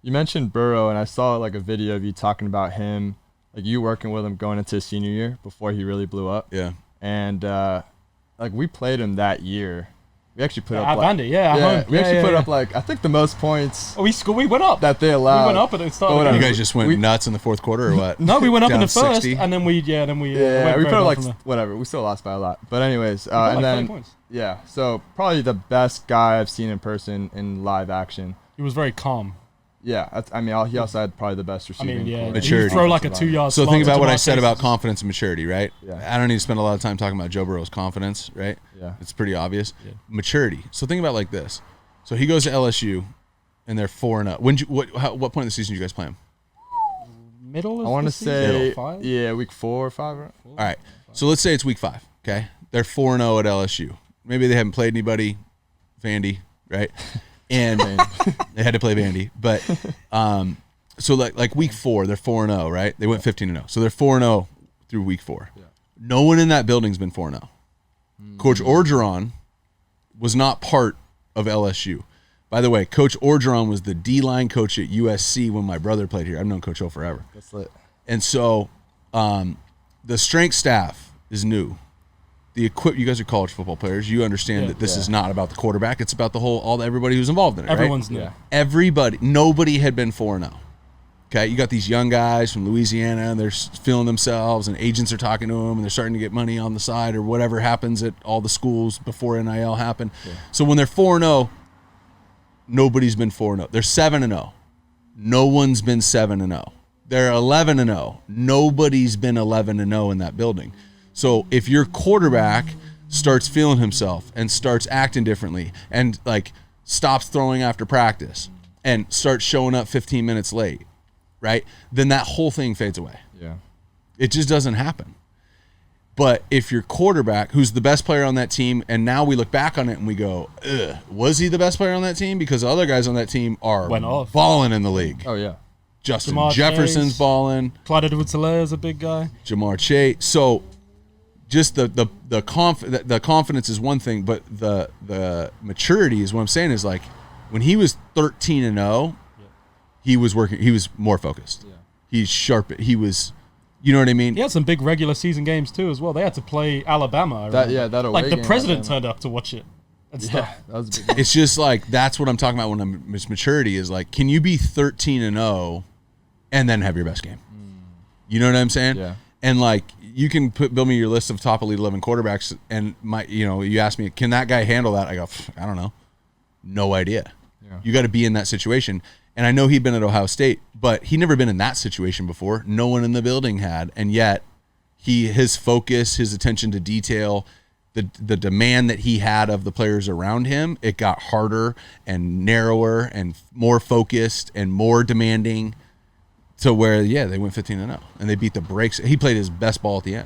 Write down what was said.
You mentioned Burrow, and I saw like a video of you talking about him, like you working with him going into his senior year before he really blew up. Yeah. And like we played him that year. We actually put up at like, Vandy, at home. We actually put up like I think the most points. Oh, we went up. That they allowed. We went up and it started. You guys just went nuts in the fourth quarter, or what? No, we went up in the first, 60? and then we we went put up like from there. whatever. We still lost by a lot, but anyways, got and like 30 then points. yeah, so probably the best guy I've seen in person in live action. He was very calm. Yeah, I mean, he also had probably the best receiving. core. Maturity. He'd throw like a 2-yard. So think about what I said about Chase. confidence and maturity, right? Yeah. I don't need to spend a lot of time talking about Joe Burrow's confidence, right? Yeah. It's pretty obvious. Yeah. Maturity. So think about it like this. So he goes to LSU, and they're 4-0. What point in the season did you guys play him? Middle of I want the to season? say, 5? yeah, week 4 or 5. Right? All right. So let's say it's week 5, okay? They're 4-0 at LSU. Maybe they haven't played anybody, Vandy, right? And they had to play Vandy. But so like week 4, they're 4-0, right? They went 15-0. So they're 4-0 through week 4. Yeah. No one in that building's been 4-0. Coach Orgeron was not part of LSU. By the way, Coach Orgeron was the D-line coach at USC when my brother played here. I've known Coach O forever. That's lit. And so the strength staff is new. You guys are college football players. You understand that this is not about the quarterback. It's about everybody who's involved in it. Everyone's right? new. Everybody. Nobody had been 4-0. Okay, you got these young guys from Louisiana, and they're feeling themselves, and agents are talking to them, and they're starting to get money on the side or whatever happens at all the schools before NIL happened. Yeah. So when they're 4-0, nobody's been 4-0. They're 7-0. No one's been 7-0. They're 11-0. Nobody's been 11-0 in that building. So if your quarterback starts feeling himself and starts acting differently and like stops throwing after practice and starts showing up 15 minutes late, right? Then that whole thing fades away. Yeah. It just doesn't happen. But if your quarterback, who's the best player on that team, and now we look back on it and we go, ugh, was he the best player on that team? Because the other guys on that team are balling in the league. Oh, yeah. Justin Jamar Jefferson's Chase, balling. Clyde Edwards-Helaire is a big guy. Jamar Chase. So just the confidence is one thing, but the maturity is what I'm saying is like when he was 13-0, he was working. He was more focused. Yeah. He's sharp. He was, you know what I mean? He had some big regular season games too as well. They had to play Alabama. That like the president turned up to watch it and stuff. That was a big game. It's just like that's what I'm talking about when I'm maturity is like, can you be 13-0 and then have your best game? You know what I'm saying? Yeah. And like you can build me your list of top elite 11 quarterbacks, and you ask me, can that guy handle that? I go, I don't know, no idea. Yeah. You got to be in that situation. And I know he'd been at Ohio State, but he'd never been in that situation before. No one in the building had, and yet his focus, his attention to detail, the demand that he had of the players around him, it got harder and narrower and more focused and more demanding. To where, they went 15-0 and they beat the brakes. He played his best ball at the end.